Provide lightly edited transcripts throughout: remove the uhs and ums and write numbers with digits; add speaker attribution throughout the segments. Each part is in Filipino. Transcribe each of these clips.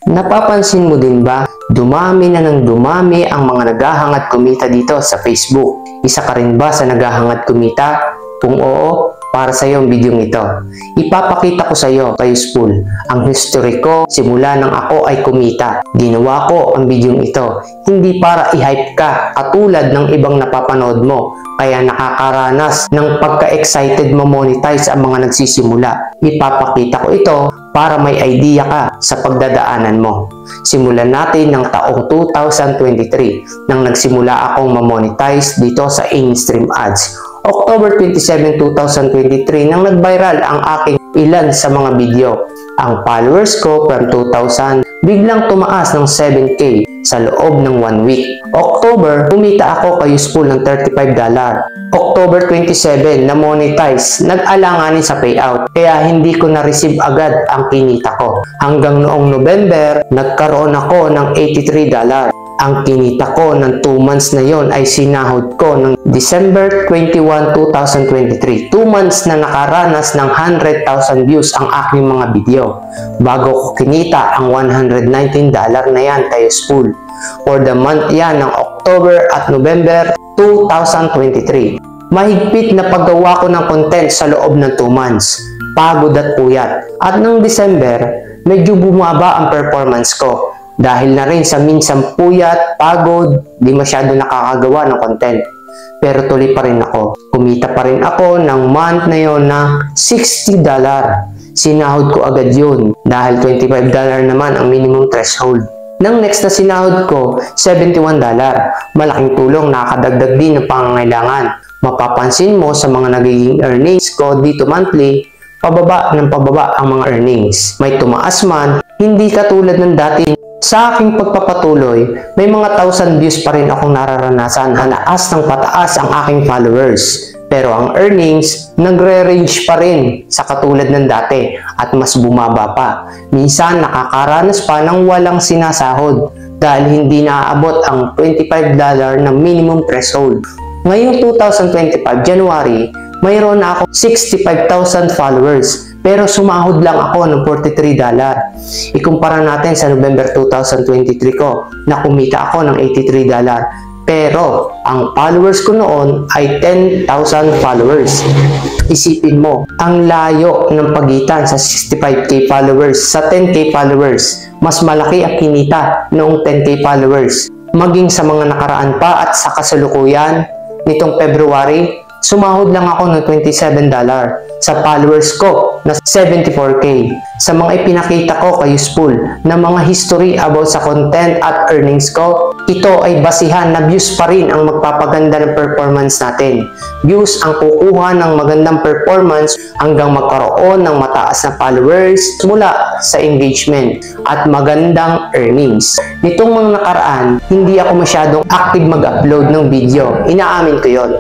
Speaker 1: Napapansin mo din ba, dumami na ng dumami ang mga naghahangad kumita dito sa Facebook? Isa ka rin ba sa naghahangad kumita? Kung oo, para sa iyo ang video ito. Ipapakita ko sa iyo, ka-useful, ang history ko simula nang ako ay kumita. Ginawa ko ang video ito, hindi para i-hype ka katulad ng ibang napapanood mo, kaya nakakaranas ng pagka-excited mo-monetize ang mga nagsisimula. Ipapakita ko ito para may idea ka sa pagdadaanan mo. Simulan natin ng taong 2023 nang nagsimula akong ma-monetize dito sa in-stream ads. October 27, 2023 nang nag-viral ang aking ilan sa mga video. Ang followers ko from 2,000 biglang tumaas ng 7K sa loob ng 1 week. October, kumita ako ka-useful ng $35. October 27, na-monetize, nag-alanganin sa payout, kaya hindi ko na-receive agad ang kinita ko. Hanggang noong November, nagkaroon ako ng $83. Ang kinita ko ng 2 months na yon ay sinahod ko ng December 21, 2023. 2 months na nakaranas ng 100,000 views ang aking mga video. Bago ko kinita ang $119 na yan ka-useful. For the month yan ng October at November 2023. Mahigpit na paggawa ko ng content sa loob ng 2 months. Pagod at puyat. At ng December, medyo bumaba ang performance ko. Dahil na rin sa minsang puyat, pagod, di masyado nakakagawa ng content. Pero tuloy pa rin ako. Kumita pa rin ako ng month na yon na $60. Sinahod ko agad yun dahil $25 naman ang minimum threshold. Nang next na sinahod ko, $71. Malaking tulong, nakakadagdag din ng pangangailangan. Mapapansin mo sa mga nagiging earnings ko dito monthly, pababa ng pababa ang mga earnings. May tumaas man, hindi katulad ng dati. Sa aking pagpapatuloy, may mga 1,000 views pa rin akong nararanasan. Hanaas ng pataas ang aking followers. Pero ang earnings, nagre-range pa rin sa katulad ng dati at mas bumaba pa. Minsan nakakaranas pa ng walang sinasahod dahil hindi naaabot ang $25 na minimum threshold. Ngayong 2025, January, mayroon na ako 65,000 followers. Pero sumahod lang ako ng $43. Ikumpara natin sa November 2023 ko na kumita ako ng $83. Pero ang followers ko noon ay 10,000 followers. Isipin mo, ang layo ng pagitan sa 65K followers sa 10K followers. Mas malaki ang kinita noong 10K followers. Maging sa mga nakaraan pa at sa kasalukuyan nitong February, sumahod lang ako ng $27 sa followers ko na 74K. Sa mga ipinakita ko ka-useful na mga history about sa content at earnings ko, ito ay basihan na views pa rin ang magpapaganda ng performance natin. Views ang kukuha ng magandang performance hanggang magkaroon ng mataas na followers mula sa engagement at magandang earnings. Nitong mga nakaraan, hindi ako masyadong active mag-upload ng video. Inaamin ko yon.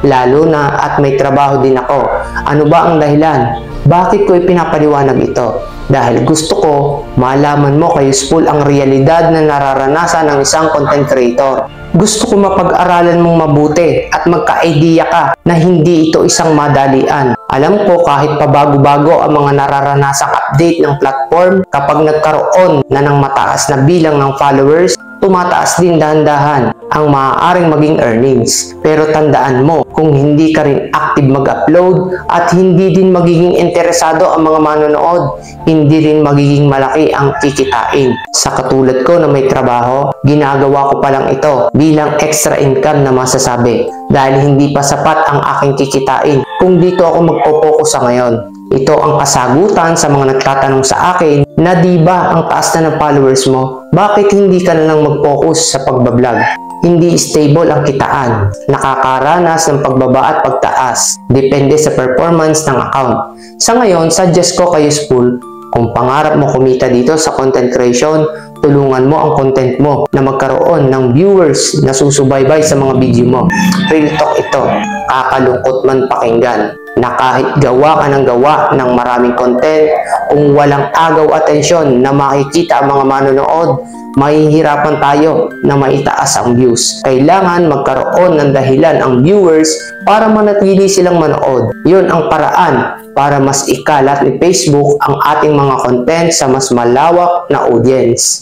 Speaker 1: Lalo na at may trabaho din ako. Ano ba ang dahilan? Bakit ko ipinapaliwanag ito? Dahil gusto ko malaman mo ka-useful ang realidad na nararanasan ng isang content creator. Gusto ko mapag-aralan mong mabuti at magka-idea ka na hindi ito isang madalian. Alam ko kahit pabago-bago ang mga nararanasang update ng platform, kapag nagkaroon na ng mataas na bilang ng followers, tumataas din dahan-dahan ang maaaring maging earnings. Pero tandaan mo, kung hindi ka rin active mag-upload at hindi din magiging interesado ang mga manonood, hindi rin magiging malaki ang kikitain. Sa katulad ko na may trabaho, ginagawa ko pa lang ito bilang extra income na masasabi dahil hindi pa sapat ang aking kikitain kung dito ako magpo-focus sa ngayon. Ito ang kasagutan sa mga nagtatanong sa akin na di ba ang taas na ng followers mo, bakit hindi ka na lang mag-focus sa pagbablog? Hindi stable ang kitaan, nakakaranas ng pagbaba at pagtaas, depende sa performance ng account. Sa ngayon, suggest ko ka-useful, kung pangarap mo kumita dito sa content creation, tulungan mo ang content mo na magkaroon ng viewers na susubaybay sa mga video mo. Real talk ito, kakalungkot man pakinggan na kahit gawa ka ng gawa ng maraming content, kung walang agaw atensyon na makikita ang mga manonood, mahihirapan tayo na maitaas ang views. Kailangan magkaroon ng dahilan ang viewers para manatili silang manood. Yun ang paraan para mas ikalat ni Facebook ang ating mga content sa mas malawak na audience.